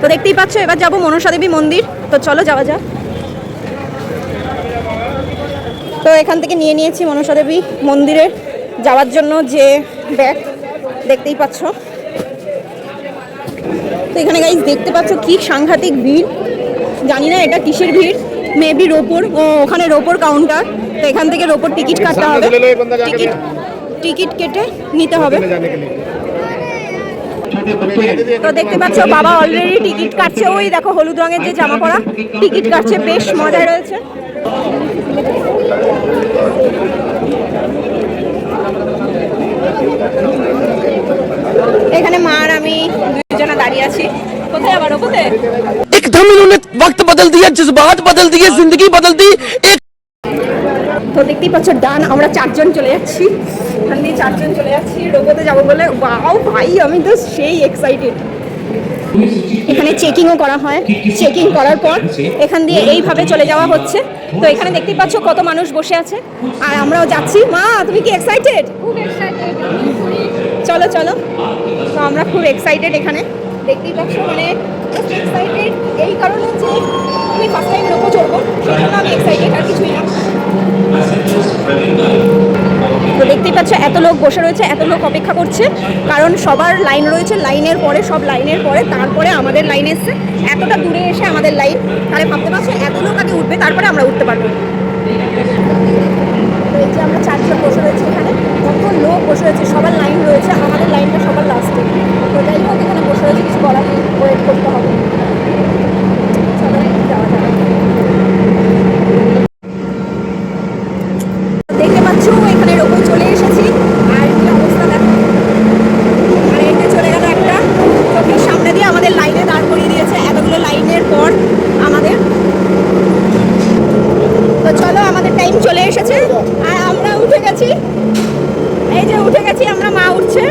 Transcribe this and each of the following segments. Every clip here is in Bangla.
তো দেখতেই পাচ্ছ এবার যাবো মনসা দেবী মন্দির। তো চলো যাওয়া যাক। তো এখান থেকে নিয়ে নিয়েছি মনসা দেবী মন্দিরে যাওয়ার জন্য যে ব্যাগ, দেখতেই পাচ্ছ। তো এখানে গাইস দেখতে পাচ্ছ কি সাংঘাতিক ভিড়, জানি না এটা কিসের ভিড়, মেবি রোপোর, ওখানে রোপোর কাউন্টার। তো এখান থেকে রোপোর টিকিট কাটতে হবে, টিকিট কেটে নিতে হবে। তো দেখতে পাচ্ছ বাবা অলরেডি টিকিট কাটছে, ওই দেখো হলুদ রঙের যে জামা পরা টিকিট কাটছে, বেশ মজা রয়েছে। এখানে মা আর আমি দুজনে দাঁড়িয়ে আছি। কোথায় আবার ওপরে एकदम इन्होंने वक्त बदल दिया, जज्बात बदल दिए, जिंदगी बदल दी। তো দেখতেই পাচ্ছ ডান, আমরা 4 জন চলে যাচ্ছি, এখান দিয়ে 4 জন চলে যাচ্ছি রোবোতে যাবো বলে। ওয়াও ভাই, আমি তো সেই এক্সাইটেড। এখানে চেকিংও করা হয়, চেকিং করার পর এখান দিয়ে এইভাবে চলে যাওয়া হচ্ছে। তো এখানে দেখতেই পাচ্ছ কত মানুষ বসে আছে আর আমরাও যাচ্ছি। মা তুমি কি এক্সাইটেড? খুব এক্সাইটেড। চলো চলো। তো আমরা খুব এক্সাইটেড, এখানে দেখতেই পাচ্ছ, মানে এক্সাইটেড এই কারণে যে আমি ফার্স্ট টাইম রোবো চড়বো, সেই জন্য আমি এক্সাইটেড, আর কিছুই না। তো দেখতেই পাচ্ছ এত লোক বসে রয়েছে, এত লোক অপেক্ষা করছে, কারণ সবার লাইন রয়েছে, লাইনের পরে সব লাইনের পরে তারপরে আমাদের লাইন এসছে। এতটা দূরে এসে আমাদের লাইন, তাহলে ভাবতে পারছো এত লোক আগে উঠবে তারপরে আমরা উঠতে পারবো। তো এই যে আমরা 4 জন বসে রয়েছি, এখানে কত লোক বসে রয়েছে, সবার লাইন রয়েছে, আমাদের লাইনটা সবার লাস্টে। তো যাই হোক এখানে বসে রয়েছে, কিছু করার নেই, ওয়েট করতে হবে। চলো যাওয়া যাবে। দেখতে পাচ্ছ এখানে রোবো চলে এসেছি, আর কি অবস্থা দেখো, আর এটা চলে গেল একটা, চোখের সামনে দিয়ে আমাদের লাইনে দাঁড় করিয়ে দিয়েছে এতগুলো লাইনের পর আমাদের। তো চলো আমাদের টাইম চলে এসেছে আর আমরা উঠে গেছি, এই যে উঠে গেছি আমরা, মা উঠছে।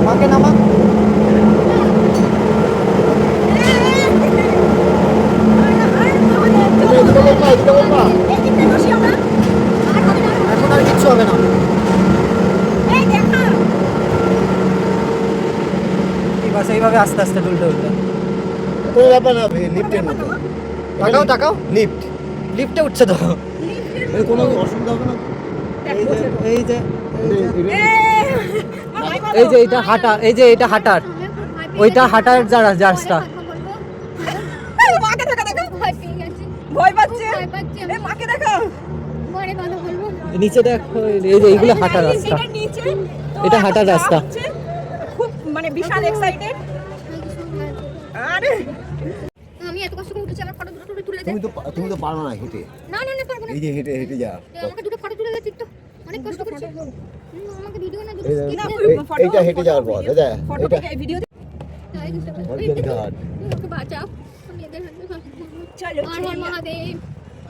মাকে নামা। এখন আর কিচ্ছু হবে না, বাস এইভাবে আস্তে আস্তে উল্টে উল্টে। কোনো ব্যাপার না, লিফটের মতো। তাকাও তাকাও, লিফটে উঠছে তো, কোনো অসুবিধা হবে না। এই যে এটা হাঁটা, এই যে এটা হাঁটার, ওইটা হাঁটার রাস্তা। ভয় পাচ্ছে, মাকে দেখো, নিচে দেখো, এই যে এইগুলো হাঁটার রাস্তা, এটা হাঁটার রাস্তা। খুব মানে বিশাল এক্সাইটেড। আরে আমি এত কষ্ট করে উঠেছি, আমার ফটো দুটো তুলে দে। তুমি তো পারো না হেঁটে। না না না, পারবো না। এই যে হেঁটে হেঁটে যা। আমাকে দুটো ফটো তুলে দে, টিকটক অনেক কষ্ট করছি। আমাকে ভিডিও না দুটো এই- স্কিপ দে। এইটা হেঁটে যাওয়ার পর, দাদা ফটো এটা থেকে ভিডিও তাই বুঝতে পারছি। অরিজিনাল ঘাট। আমাকে বাঁচাও, আমি এদের হাতে ফাঁসি দেবো। চলো হর হর মহাদেব,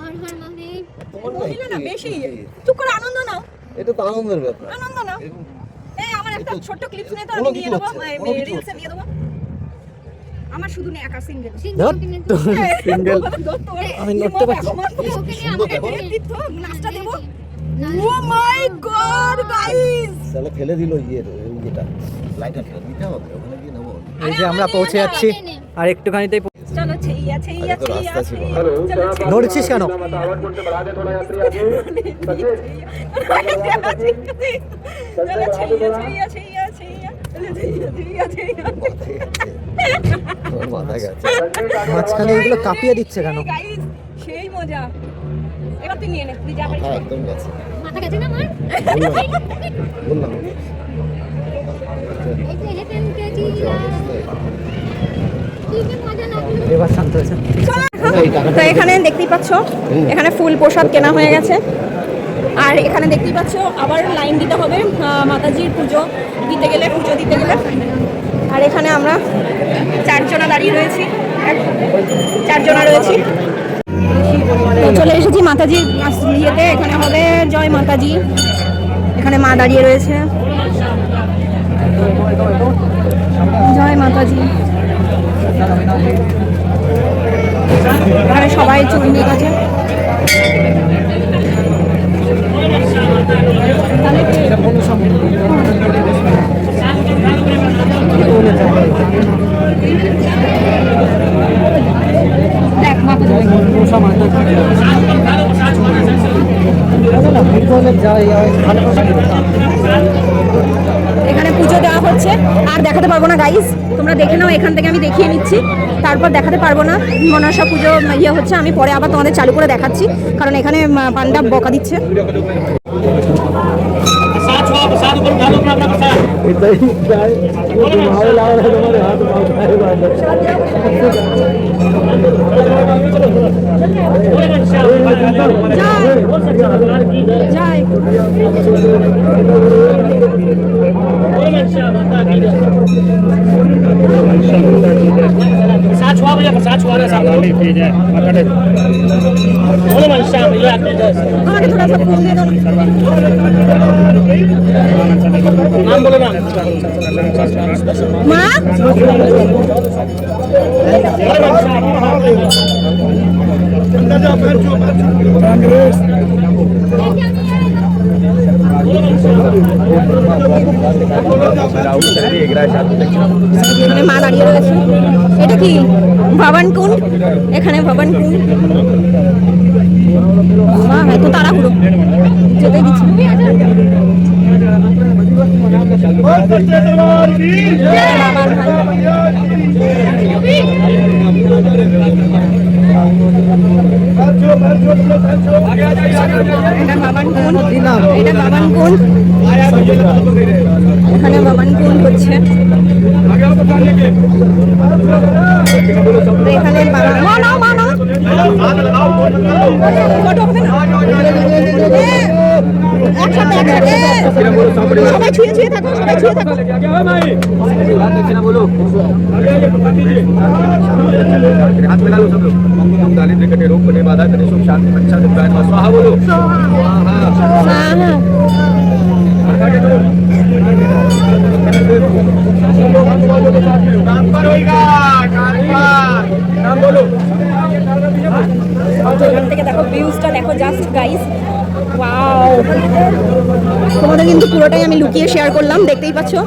হর হর মহাদেব। তোমার বলিল না বেশি, চুপ করে আনন্দ নাও, এটা তো আনন্দের ব্যাপার। আনন্দ নাও। এই আমার একটা ছোট্ট ক্লিপস নিয়ে তো কোনো আমি কিছু নিয়ে নেবো, হচ্ছে, কোনো কিছু রিলসে দিয়ে দেবো। আমার শুধু নেই একা সিঙ্গেল। সিঙ্গেল আমি নড়তে পারছি। নাচটা দেবো। ও মাই গড গাইস, তাহলে ফেলে দিল ইয়েটা, লাইটটা ফেলে দিতে হবে, ওখানে গিয়ে নেবো। এই যে আমরা পৌঁছে যাচ্ছি, আর একটুখানিতেই চলো ছেইয়া ছেইয়া আরে তো রাস্তা ছিল। ছেইয়া। নড়ছিস কেন? তোমার মাথা গেছে। মাঝখানে এগুলো কাঁপিয়ে দিচ্ছে কেন? সেই মজা। এবার তুই নিয়ে নে, তুই যা পারিস। হ্যাঁ একদম গেছে। মাথা গেছে না আমার? বললাম এই যে হেঁটে উঠেছি, কি যে মজা লাগলো। এবার শান্ত হয়েছে। তো এখানে দেখতেই পাচ্ছ এখানে ফুল প্রসাদ কেনা হয়ে গেছে, আর এখানে দেখতেই পাচ্ছ আবার লাইন দিতে হবে মাতাজির পুজো দিতে গেলে, আর এখানে আমরা 4 জনা দাঁড়িয়ে রয়েছি, 4 জনা রয়েছি। তো চলে এসেছি মাতাজির ইয়েতে, এখানে হবে জয় মাতাজি, এখানে মা দাঁড়িয়ে রয়েছে, জয় মাতাজি। এখানে সবাই চুল নিয়ে গেছে। এখানে পুজো দেওয়া হচ্ছে, আর দেখাতে পারবো না গাইস, তোমরা দেখে নাও, এখান থেকে আমি দেখিয়ে নিচ্ছি, তারপর দেখাতে পারবো না। মনসা পুজো ইয়ে হচ্ছে, আমি পরে আবার তোমাদের চালু করে দেখাচ্ছি, কারণ এখানে পান্ডা বকা দিচ্ছে। জয় আমাকে थोड़ा सा फूल दे दो नाम बोलो ना माँ। এখানে মা দাঁড়িয়ে রয়েছে, এটা কি ভবন কুণ্ড, এখানে ভবন কুণ্ড। মা এত তাড়াহুড়ো যেতে দিচ্ছি। বাবার ভাই এটা বাবান কুণ্ড, এটা বাবান কুণ্ড, এখানে বাবান কুণ্ড হচ্ছে। এখানে মা নাও মা নাও ফটো হবে না, একসাথে একসাথে সবাই ছুঁয়ে ছুঁয়ে থাকো, সবাই ছুঁয়ে থাকো। हाथ मिला लो सब लोग। दालित विकटे रोग बने बाधा करे सुख शांति अच्छा दिखाए स्वाहा बोलो नाम पर होगा नाम बोलो। এখান থেকে দেখো ভিউজটা দেখো জাস্ট গাইস, ওয়াও। তোমাদের কিন্তু পুরোটাই আমি লুকিয়ে শেয়ার করলাম, দেখতেই পাচ্ছো।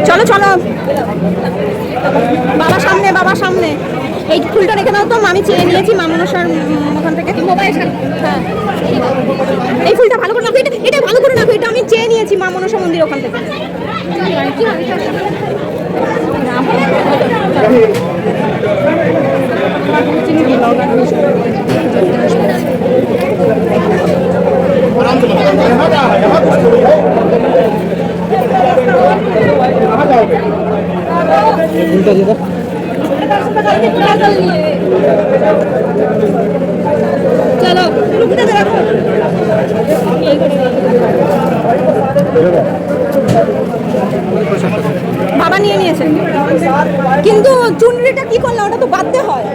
চলো চলো বাবা সামনে, বাবা সামনে। এই ফুলটা রেখে দাও তো, আমি চেয়ে নিয়েছি মা মনসার ওখান থেকে। হ্যাঁ এই ফুলটা ভালো করে রাখো, এটা এটা ভালো করে রাখো, এটা আমি চেয়ে নিয়েছি মা মনসা মন্দির ওখান থেকে। চলো বাবা নিয়ে নিয়েছে, কিন্তু চুনরিটা কি করলো, ওটা তো বাঁধতে হয়।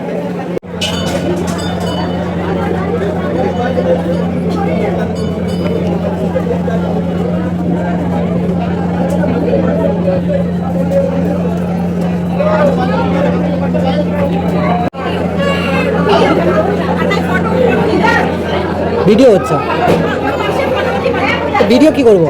ভিডিও হচ্ছে, ভিডিও কি করবো?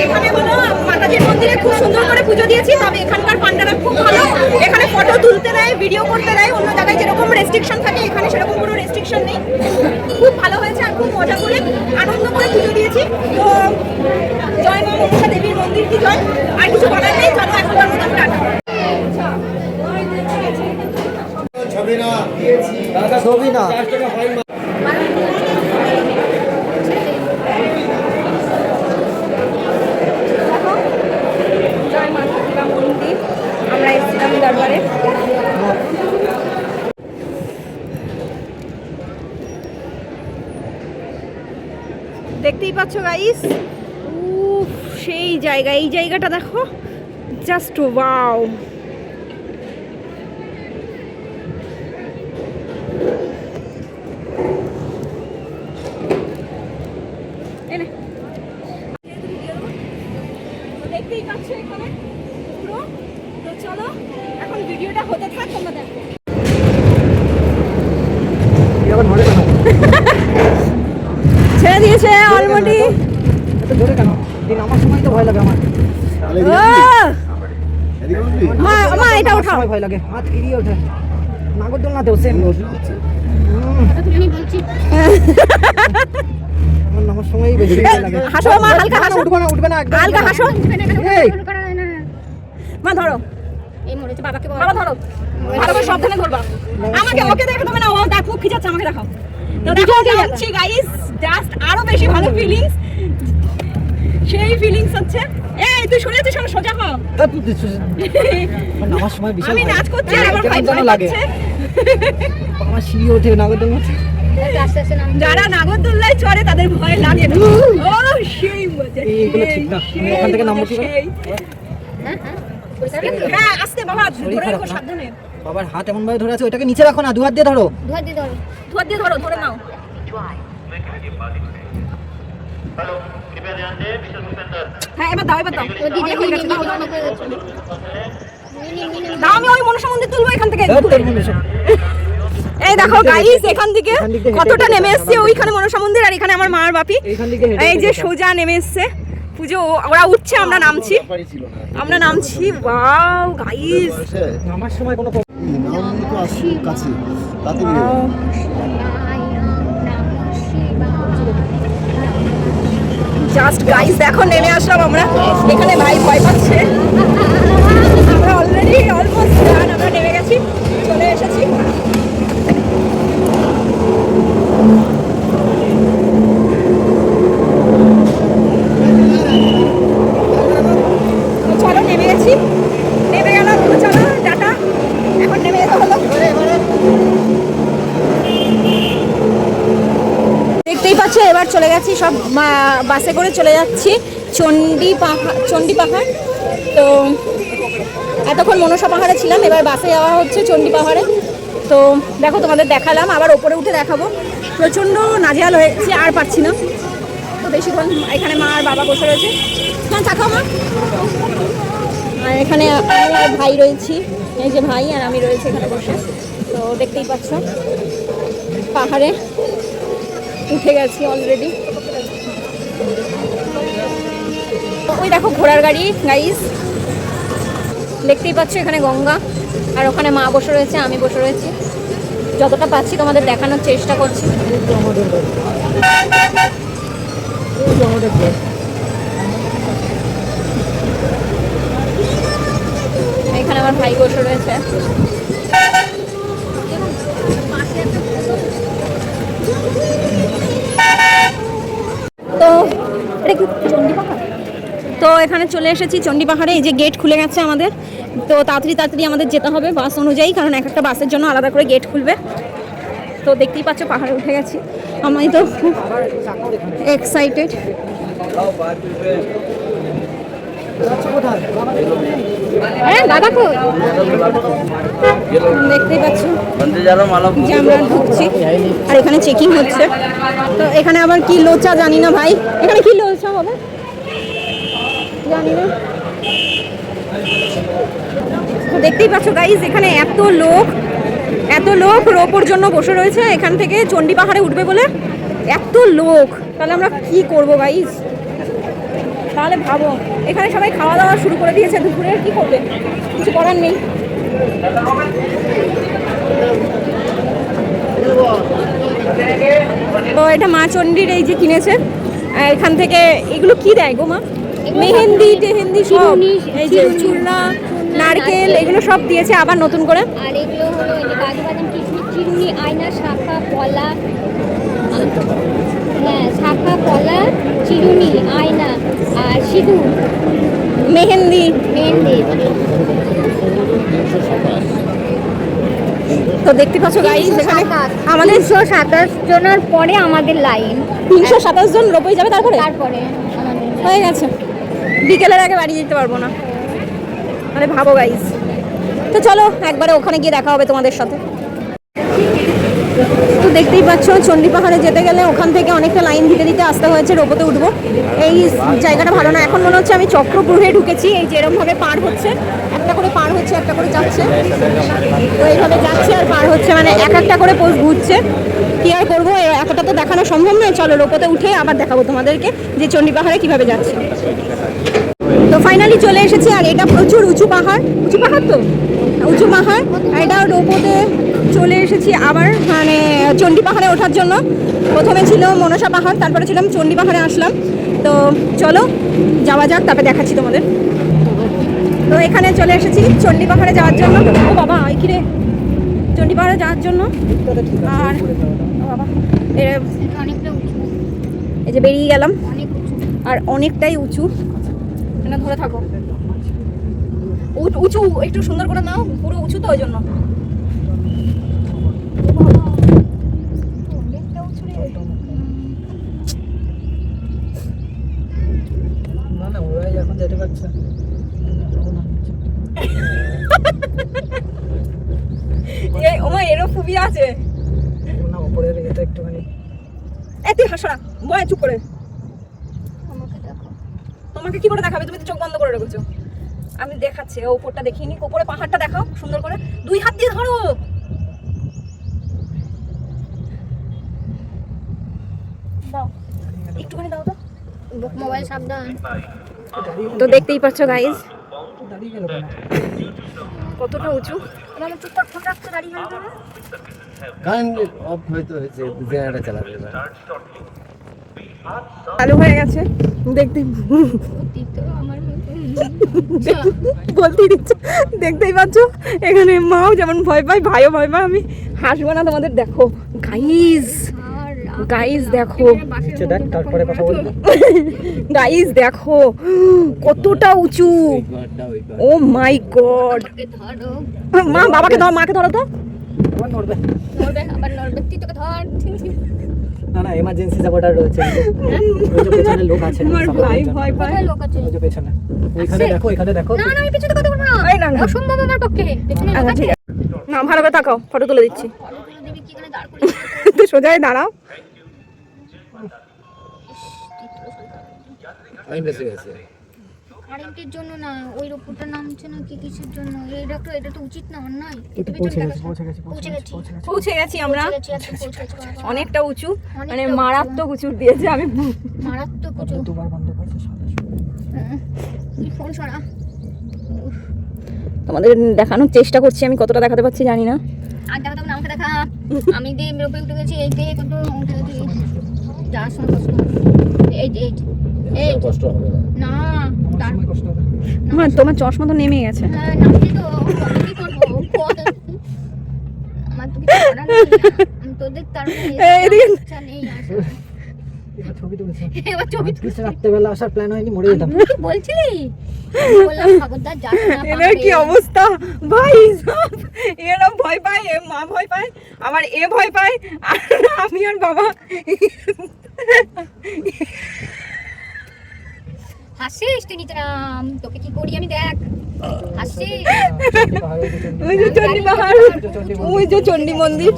এখানে হলো মাতাজির মন্দিরে খুব সুন্দর করে পুজো দিয়েছি, তবে এখানকার পান্ডারা খুব ভালো, এখানে ফটো তুলতে দেয়, ভিডিও করতে দেয়। অন্য জায়গায় যেরকম রেস্ট্রিকশন থাকে, এখানে সেরকম কোনো রেস্ট্রিকশন নেই। খুব ভালো হয়েছে, আর খুব মজা করে আনন্দ করে পুজো দিয়েছি। তো জয় মা মনসা দেবীর মন্দির কি জয়, আর কিছু বলার নেই। চলো এখনকার মতো টাটা। ছবি না জয় মা মনসা মন্দির, আমরা এসেছিলাম দরবারে। দেখতেই পাচ্ছ গাইস, সেই জায়গা, এই জায়গাটা দেখো জাস্ট ওয়াও। দেখতেই পাচ্ছ এখানে পুরো। তো চলো এখন ভিডিওটা হতে থাক, তোমরা দেখো। ছেড়ে দিয়েছে অলরেডি। আমার সময় তো ভয় লাগে আমার। মা এটা উঠাও। ভয় লাগে, হাত এড়িয়ে ওঠে। নাগরদোলনাতেও সেম। আমি বলছি আমার সময়ই বেশি ভয় লাগে। হাসো মা, হালকা হাসো। উঠবে না একদম। হালকা হাসো। এই মা ধরো, এই মরেছে বাবাকে বাবা ধরো, বাবা সাবধানে ধরবা। আমাকে ওকে দেখো তুমি না, ও তার খুব খিজাচ্ছে, আমাকে দেখাও। তো দেখো যাচ্ছি গাইস, জাস্ট আরো বেশি ভালো ফিলিংস, সেই ফিলিংস হচ্ছে। এই তুই শুনে তুই সোজা হ। আমার সময় বিশাল আমি ভয়। নাচ করছি আর আমার ভাই কেমন যেন ভয় লাগে। পাচ্ছে। আমার সিঁড়ি ওঠে নাগরদোলনাতে। আস্তে আস্তে নাম যারা নাগরদোল্লায় চড়ে তাদের ভয় লাগে না। ও সেই মজা। এইগুলো ঠিক না। আমি ওখান থেকে নামবো কি করে? সেই। হ্যাঁ হ্যাঁ আস্তে বাবা, শরীর ধরে খারাপ রাখো না? সাবধানে। বাবার হাত এমন ভাবে ধরে আছে, ওইটাকে নিচে রাখো না, দু হাত দিয়ে ধরো। ধর দিয়ে ধরো ধর দিয়ে ধরো, ধরে নাও। হ্যাঁ এবার দাও, এবার দাও। ও দিদি অনেক হয়ে গেছে, দাও, দাও, দাও। মিনি দাও, আমি ওই মনসা মন্দির তুলবো এখান থেকে। ধর, তোর মনে সব। এই দেখো গাইস, এখান থেকে এখান থেকে হেঁটে কতটা হেঁটে নেমে এসেছি। যাবো। ওইখানে মনসা মন্দির আর এখানে আমার মার বাপি। এইখান থেকে হেঁটে এই যে হেঁটে সোজা নেমে এসছে পুজো, ওরা উঠছে, আমরা নামছি, আমরা নামছি। ওয়াও গাইস, আমার সময় কোনো নাম তো আসছে কাছে তাড়াতাড়ি জাস্ট গাইস দেখো নেমে আসলাম আমরা। এখানে ভাই ভয় পাচ্ছে। আমরা অলরেডি অলমোস্ট ডান, আমরা নেমে গেছি, চলে এসেছি। তো চলো নেমে গেছি, নেমে গেলাম। তো চলো টাটা, এখন নেমে যেতে হলো। দেখতেই পাচ্ছ এবার চলে গেছি সব, বাসে করে চলে যাচ্ছি চণ্ডী পাহাড়। তো এতক্ষণ মনসা পাহাড়ে ছিলাম, এবার বাসে যাওয়া হচ্ছে চণ্ডী পাহাড়ে। তো দেখো তোমাদের দেখালাম, আবার ওপরে উঠে দেখাবো। প্রচণ্ড নাজেহাল হয়েছি, আর পারছি না। তো বেশিক্ষণ এখানে মা আর বাবা বসে রয়েছে। হ্যাঁ থাকো মা। আর এখানে আমি আর ভাই রয়েছি, এই যে ভাই আর আমি রয়েছি এখানে বসে। তো দেখতেই পাচ্ছ পাহাড়ে উঠে গেছি অলরেডি। ওই দেখো ঘোড়ার গাড়ি গাইস, দেখতেই পাচ্ছ এখানে গঙ্গা, আর ওখানে মা বসে রয়েছে, আমি বসে রয়েছি। যতটা পাচ্ছি তোমাদের দেখানোর চেষ্টা করছি। এখানে আমার ভাই বসে রয়েছে। তো এটা কি চণ্ডী পাহাড়? তো এখানে চলে এসেছি চণ্ডী পাহাড়ে। এই যে গেট খুলে গেছে আমাদের, তো তাড়াতাড়ি আমাদের যেতে হবে বাস অনুযায়ী, কারণ এক একটা বাসের জন্য আলাদা করে গেট খুলবে। তো দেখতেই পাচ্ছ পাহাড়ে উঠে গেছি, আমি তো খুব এক্সাইটেড। হ্যাঁ বাবা কো দেখতেই পাচ্ছ যে আমরা ঢুকছি, আর এখানে চেকিং হচ্ছে। তো এখানে আবার কি লোচা জানি না ভাই, এখানে কি লোচা হবে জানি না। তো দেখতেই পাচ্ছ গাইস, এখানে এত লোক রোপোর জন্য বসে রয়েছে, এখান থেকে চণ্ডী পাহাড়ে উঠবে বলে এত লোক। তাহলে আমরা কি করব গাইস? তাহলে ভাবো, এখানে সবাই খাওয়া দাওয়া শুরু করে দিয়েছে, দুপুরে কি করবে, কিছু করার নেই। তো এটা মা চণ্ডীর এই যে কিনেছে, এখান থেকে এগুলো কি দেয় গো মা? মেহেন্দি টেহেন্দি সব, এই যে চূড়না নারকেল এগুলো সব দিয়েছে আবার নতুন করে। আর এগুলো হলো এই যে কাজু বাদাম কিশমিশ চিরুনি আয়না শাখা কলা, হ্যাঁ শাখা কলা চিরুনি আয়না আর সিঁদুর মেহেন্দি। তো দেখতে পাচ্ছ গাইস, এখানে আমাদের 127 জনের পরে আমাদের লাইন, 327 জন রোপই যাবে, তারপরে তারপরে আমাদের হয়ে গেছে। বিকেলের আগে বাড়ি যেতে পারবো না, মানে ভাবো গাইস। তো চলো একবারে ওখানে গিয়ে দেখা হবে তোমাদের সাথে। দেখতেই পাচ্ছ চণ্ডী পাহাড়ে যেতে গেলে ওখান থেকে অনেকটা লাইন দিতে দিতে আসতে হয়েছে, রোপোতে উঠবো। এই জায়গাটা ভালো না, এখন মনে হচ্ছে আমি চক্রগ্রহে ঢুকেছি। এই যে এরমভাবে পার হচ্ছে, একটা করে পার হচ্ছে, একটা করে যাচ্ছে, তো এইভাবে যাচ্ছে আর পার হচ্ছে, মানে এক একটা করে পোস্ট ঘুরছে। কি আর করবো, এতটা তো দেখানো সম্ভব নয়। চলো রোপোতে উঠে আবার দেখাবো তোমাদেরকে যে চণ্ডী পাহাড়ে কীভাবে যাচ্ছে। তো ফাইনালি চলে এসেছি, আর এটা প্রচুর উঁচু পাহাড়, উঁচু পাহাড় তো উঁচু পাহাড়, এটা রোপোতে চলে এসেছি আবার, মানে চণ্ডী পাহাড়ে ওঠার জন্য। প্রথমে ছিল মনসা পাহাড়, তারপরে ছিলাম চণ্ডী পাহাড়ে আসলাম। তো চলো যাওয়া যাক, তারপরে দেখাচ্ছি তোমাদের। তো এখানে চলে এসেছি চণ্ডী পাহাড়ে যাওয়ার জন্য। ও বাবা এই কিরে, চণ্ডী পাহাড়ে যাওয়ার জন্য। আর ও বাবা অনেকটা উঁচু, এই যে বেরিয়ে গেলাম, অনেক উঁচু। আর অনেকটাই উঁচু। না ধরে থাকো, উঁচু একটু সুন্দর করে নাও, পুরো উঁচু তো ওই জন্য। না না, ওরাই এখন যেতে পারছে ওমা এরও খুবই আছে না, উপরের এটা একটুখানি। তুই হাসরা বয়, চুপ করে। আমাকে দেখো, তোমাকে কি করে দেখাবে, তুমি তো চোখ বন্ধ করে রেখেছো। আমি দেখাচ্ছি, ওপরটা দেখিনি, ওপরে পাহাড়টা দেখাও সুন্দর করে, 2 হাত দিয়ে ধরো। দাও একটুখানি দাও তো। মোবাইল সাবধান। তো দেখতেই পাচ্ছ গাইজ দাঁড়িয়ে গেল কেন? কতটা উঁচু। আমার চুপ করে ফোন রাখছো, দাঁড়িয়ে গেল কেন? কারেন্ট অফ হয়তো হয়েছে, জেনারেটর চালাবে এবার। চালু হয়ে গেছে দেখতে, আমার বলতেই দিচ্ছ। দেখতেই পাচ্ছ এখানে মাও যেমন ভয় পায়, ভাইও ভয় পায়। আমি হাসবো না তোমাদের, দেখো গাইজ, গাইজ দেখো, নিচে দেখ, তারপরে কথা বলবি। গাইজ দেখো কতটা উঁচু। ও মাই গড। ধরো, মা বাবাকে ধরো, মাকে ধরো তো। আবার নড়বে। নড়বে, আবার নড়বে, তুই তোকে ধর। না না, এমার্জেন্সি সাপোর্টার রয়েছে, ওই যে পেছনে লোক আছে। আমার ভাই ভয় পায়। কোথায় লোক আছে? ওই যে পেছনে, ওইখানে দেখো, এখানে দেখো। না না, আমি পিছনে কথা বলবো না, এই না, না। অসম্ভব আমার পক্ষে। পেছনে লোক আচ্ছা আছে। ঠিক আছে, না ভালো করে তাকাও, ফটো তুলে দিচ্ছি। ফটো তুলে দিবি কি করে, দাঁড় করিয়ে তুই সোজাই দাঁড়াও। আমি বেঁচে গেছে। কারেন্টের জন্য না, ওই রোপোরটা নামছে না কি কিসের জন্য? এটা তো উচিত না, অন্যায়। এই তো পৌঁছে গেছি, পৌঁছে গেছি, পৌঁছে গেছি, পৌঁছে গেছি আমরা, পৌঁছে গেছি, পৌঁছে গেছি বাবা। অনেকটা উঁচু, মানে অনেকটা উঁচু। মারাত্মক উঁচু দিয়েছে। আমি মারাত্মক উঁচু। দুবার বন্ধ করছে। ফোন সরা। তোমাদের দেখানোর চেষ্টা করছি, আমি কতটা দেখাতে পারছি জানি না। আর দেখাতে হবে না, আমাকে দেখা। আমি দিয়ে রোপে উঠে গেছি, এই দিয়ে কত উঠে গেছি। যার সময় কষ্ট, এই কষ্ট হবে না। না, তার কষ্ট হবে। তোমার চশমা তো নেমে গেছে। হ্যাঁ, নামছি তো, আমি কি করবো? আমার তো কিছু করার নেই। আমি তোদের তার এদিকে। নেই আর। এবার ছবি তুলছে। এবার ছবি কিছু রাত্রেবেলা আসার প্ল্যান হয়নি, মরে যেতাম। তুই কি বলছিলি? আমি বললাম খবরদার যাস না, এদের কি অবস্থা ভাই, এরা ভয় পায়, এ মা ভয় পায়, আমার এ ভয় পায়, আর আমি আর বাবা। হাসিস তুই নিচে নাম, তোকে কি করি আমি দেখ। হাসিস। ওই যে চণ্ডী পাহাড়, ওই যে চণ্ডী মন্দির,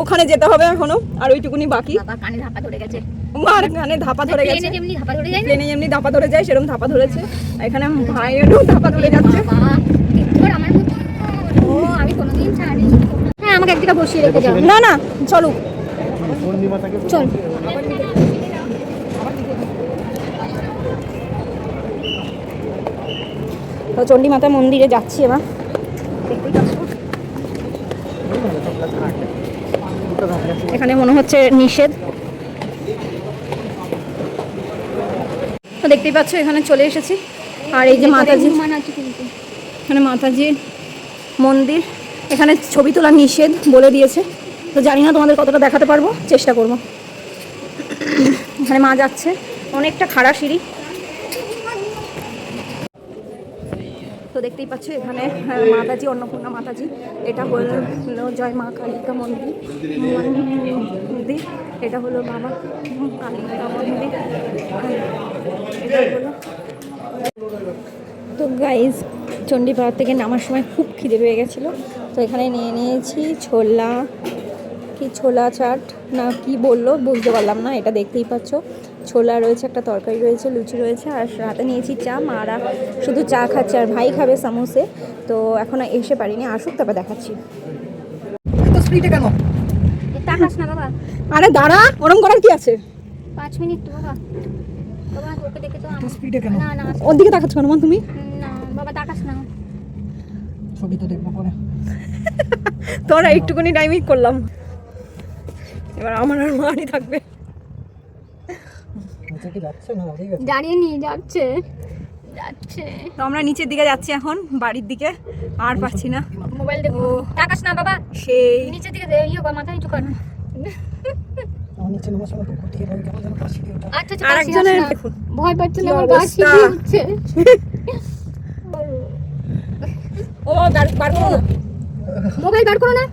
ওখানে যেতে হবে এখনো, আর ওইটুকুনি বাকি। বাবা কানে ধাপা ধরে গেছে। মার কানে ধাপা ধরে গেছে, ট্রেনে যেমনি ধাপা ধরে যায় না? ট্রেনে যেমনি ধাপা ধরে যায় সেরকম ধাপা ধরেছে, এখানে ভাইয়েরও ধাপা ধরে যাচ্ছে। বাবা ঠিক করে আমার মতো। ও আমি কোনোদিন ছাড়ি। হ্যাঁ, আমাকে একদিকে বসিয়ে রেখে যাও। না না চলো, চল। তো চণ্ডী মাতা মন্দিরে যাচ্ছি এবার। দেখতেই পাচ্ছ এখানে মনে হচ্ছে নিষেধ। তো দেখতেই পাচ্ছ এখানে চলে এসেছি, আর এই যে মাতাজি, মান আছে কিন্তু। এখানে মাতাজির মন্দির, এখানে ছবি তোলা নিষেধ বলে দিয়েছে। তো জানি না তোমাদের কতটা দেখাতে পারবো, চেষ্টা করবো। এখানে মা যাচ্ছে, অনেকটা খাড়া সিঁড়ি। তো দেখতেই পাচ্ছ এখানে মাতাজি, অন্নপূর্ণা মাতাজি। এটা হলো জয় মা কালিকা মন্দির, এটা হলো বাবা কালিকা মন্দির। এটা হলো, তো গাইজ চণ্ডী পাহাড় থেকে নামার সময় খুব খিদে পেয়ে গেছিলো, তো এখানে নিয়ে নিয়েছি ছোলা, কি ছোলা চাট না কি বললো বুঝতে পারলাম না, এটা দেখতেই পাচ্ছ। ছোলা রয়েছে, একটা তরকারি রয়েছে, লুচি রয়েছে, আর রাতে নিয়েছি চা। মারা শুধু চা খাচ্ছে আর ভাই খাবে সামোসে। তো এখনো এসে পারিনি, আসুক তারপর দেখাচ্ছি। এত স্পিডে কেন? তাকাস না বাবা, আরে দাঁড়া, ওরম করার কি আছে? 5 মিনিট তো বাবা। বাবা ওকে দেখে তো এত স্পিডে কেন? না না ওর দিকে তাকাচ্ছ কেন মা তুমি? না বাবা তাকাস না। ছবি তো দেখবো পরে। তোরা একটুখানি টাইমই করলাম, এবার আমার আর মারই থাকবে। নিচে কি যাচ্ছে না দাঁড়িয়ে গেছে? দাঁড়িয়ে নিয়ে যাচ্ছে যাচ্ছে। তো আমরা নিচের দিকে যাচ্ছি এখন, বাড়ির দিকে। আর পাচ্ছি না, মোবাইল দেখো, তাকাস না বাবা। সেই নিচের দিকে ইয়ে কর, মাথা নিচু কর। আমার নিচে নামার সময় তো ঘটিয়ে ধরে কেমন যেন কাশি দিয়ে ওঠা। আচ্ছা আচ্ছা, আরেকজনের কাশি আসে না। দেখুন ভয় পাচ্ছে কি না, আমার কাশি অবস্থা। হচ্ছে। ও বার করো না, মোবাইল বার করো না,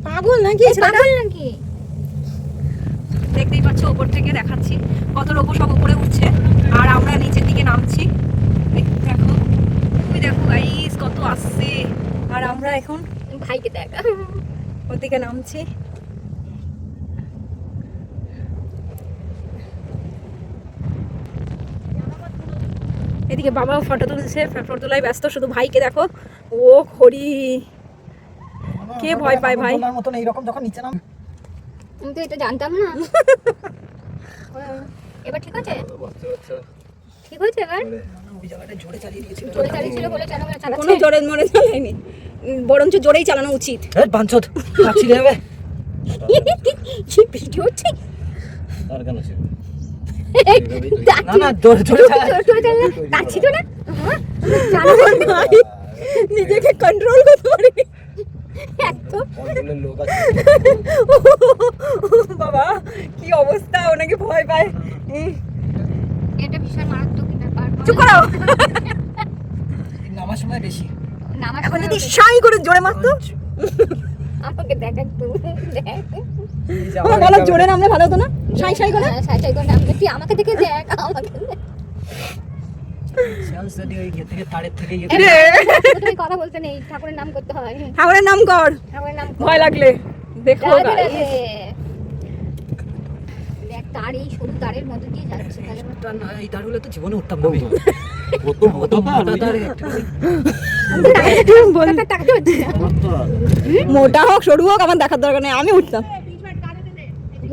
পাগল নাকি ছেলেটা? পাগল নাকি? দেখতেই পাচ্ছ উপর থেকে দেখাচ্ছি কত লোক সব উপরে উঠছে আর আমরা নিচের দিকে নামছি। দেখো ওই দেখো গাইস কত আসছে, আর আমরা এখন ভাইকে দেখ। ওর দিকে নামছি। এদিকে বাবাও ফটো তুলছে, ফটো তোলায় ব্যস্ত, শুধু ভাইকে দেখো। ও হরি, কে ভয় পায় ভাই? নাগরদোলার মতন এইরকম যখন নিচে নাম। আমি তো এটা জানতাম না। এবার ঠিক আছে? ঠিক হয়েছে এবার? ওই জায়গাটা জোরে চালিয়ে দিয়েছিল। জোরে চালিয়েছিল বলে চালানো কোনো চালাচ্ছে। জোরে মরে চালায়নি, বরঞ্চ জোরেই চালানো উচিত। এই বাঞ্চদ কাছি দেবে। কি ভিডিও হচ্ছে? আর কেন ছিল না না জোরে জোরে চালা। জোরে চালালে কাচ্ছি তো না। ভাই, নিজেকে কন্ট্রোল করতে পারি এত কন্ট্রোলের লোক আছে। বাবা কি অবস্থা, ওনাকে ভয় পায়। এটা বিশাল মারাত্মক ব্যাপার। চুপ করো, নামার সময় বেশি। নামার এখন সময় যদি শাই করে জোরে মারতো। আমাকে দেখ একটু দেখ। এই যে আমার আমার বলো জোরে নামলে ভালো হতো না, শাই শাই করে। হ্যাঁ, সাই সাই করে নামবে। তুই আমাকে দেখে দেখ, আমাকে দেখ। সেলস যদি ওই ইয়ে থেকে তারের থেকে ইয়ে রে, তুমি কথা বলতে নেই, ঠাকুরের নাম করতে হয়। ঠাকুরের নাম কর, ঠাকুরের নাম কর। ভয় লাগলে দেখো রাধে guys। রাধে। দেখ তার এই সরু তারের মধ্যে দিয়ে যাচ্ছে তাহলে আমার- এই তারগুলো তো জীবনে উঠতাম না। কত কত মোটা তার। বল, টাকা টাকা হচ্ছে না। মোটা হোক সরু হোক আমার দেখার দরকার নেই, আমি উঠতাম।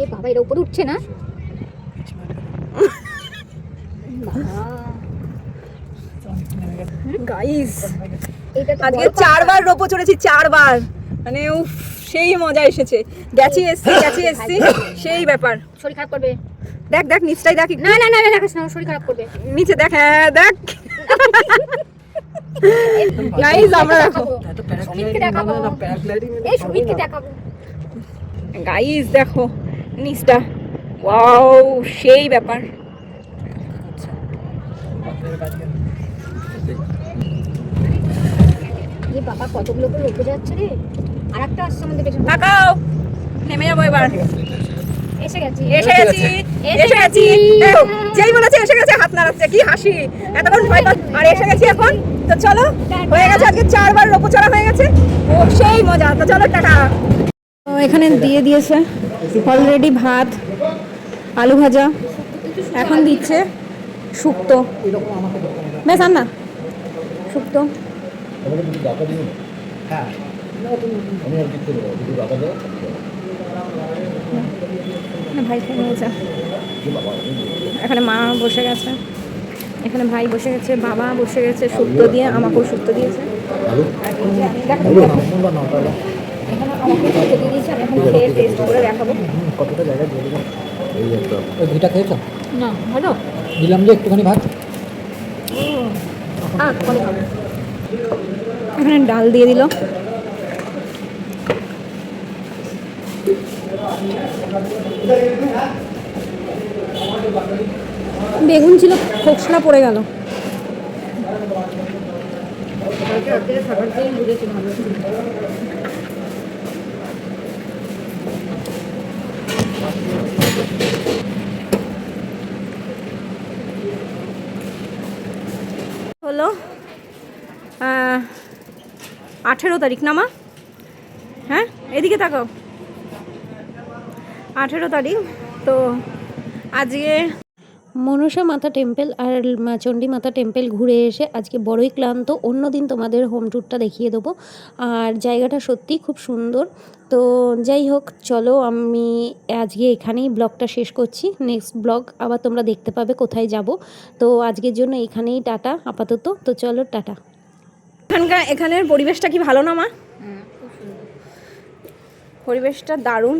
এ বাবা এর উপর উঠছে না। বাবা, গাইস এটা তো আজকে বড় কথা। 4বার রোপো চড়েছি, 4বার, মানে উফ সেই মজা এসেছে। গেছি এসছি সেই ব্যাপার। শরীর খারাপ করবে। দেখ দেখ নিচটাই দেখ, না না না না, দেখাস না, শরীর খারাপ করবে। নিচে দেখ, হ্যাঁ দেখ গাইস আমরা দেখো, এত সুমিতকে দেখাবো। না প্যারাগ্লাইডিং এই সুমিতকে দেখাবো। গাইস দেখো নিচটা, ওয়াও সেই ব্যাপার। এ বাবা কতগুলো করে উঠে যাচ্ছে রে। আর একটা আসছে আমাদের পেছনে। তাকাও, নেমে যাবো এবার। এসে গেছি। এসে গেছি এসে গেছি, এই যেই বলেছে এসে গেছে হাত নাড়াচ্ছে, কি হাসি, এতক্ষণ ভয় পাচ্ছি আর এসে গেছি এখন। তো চলো, হয়ে গেছে আজকে 4বার রোপো চড়া হয়ে গেছে, ও সেই মজা। তো চলো টাটা। এখানে দিয়ে দিয়েছে অলরেডি ভাত, আলু ভাজা, এখন দিচ্ছে শুক্তো। বেশ আন না শুক্তো। আমাকে দুটো টাকা দিন। হ্যাঁ আমি আর কিছু দেবো, দুটো টাকা দেবো। না ভাই খেয়ে নিয়েছে, এখানে মা বসে গেছে, এখানে ভাই বসে গেছে, বাবা বসে গেছে শুক্তো দিয়ে, আমাকেও শুক্তো দিয়েছে। আর এই যে আমি দেখো, এখানে আমাকে শুক্তো দিয়ে দিয়েছে, আমি এখন খেয়ে টেস্ট করে দেখাবো। কতটা জায়গায় দিয়ে দিলাম। এই একটা ওই দুইটা খেয়েছো? না ভালো, দিলাম যে একটুখানি ভাত। এখানে ডাল দিয়ে দিল, বেগুন ছিল খোসলা পড়ে গেল। হলো 18 তারিখ না মা? হ্যাঁ এদিকে তাকাও, 18 তারিখ। তো আজকে মনসা মাতা টেম্পল আর চণ্ডী মাতা টেম্পল ঘুরে এসে আজকে বড়ই ক্লান্ত। অন্যদিন তোমাদের হোম ট্যুরটা দেখিয়ে দেবো। আর জায়গাটা সত্যিই খুব সুন্দর। তো যাই হোক, চলো আমি আজকে এখানেই ব্লগটা শেষ করছি। নেক্সট ব্লগ আবার তোমরা দেখতে পাবে কোথায় যাব। তো আজকের জন্য এখানেই টাটা আপাতত। তো চলো টাটা। এখানের পরিবেশটা কি ভালো না মা? খুব সুন্দর। পরিবেশটা দারুণ।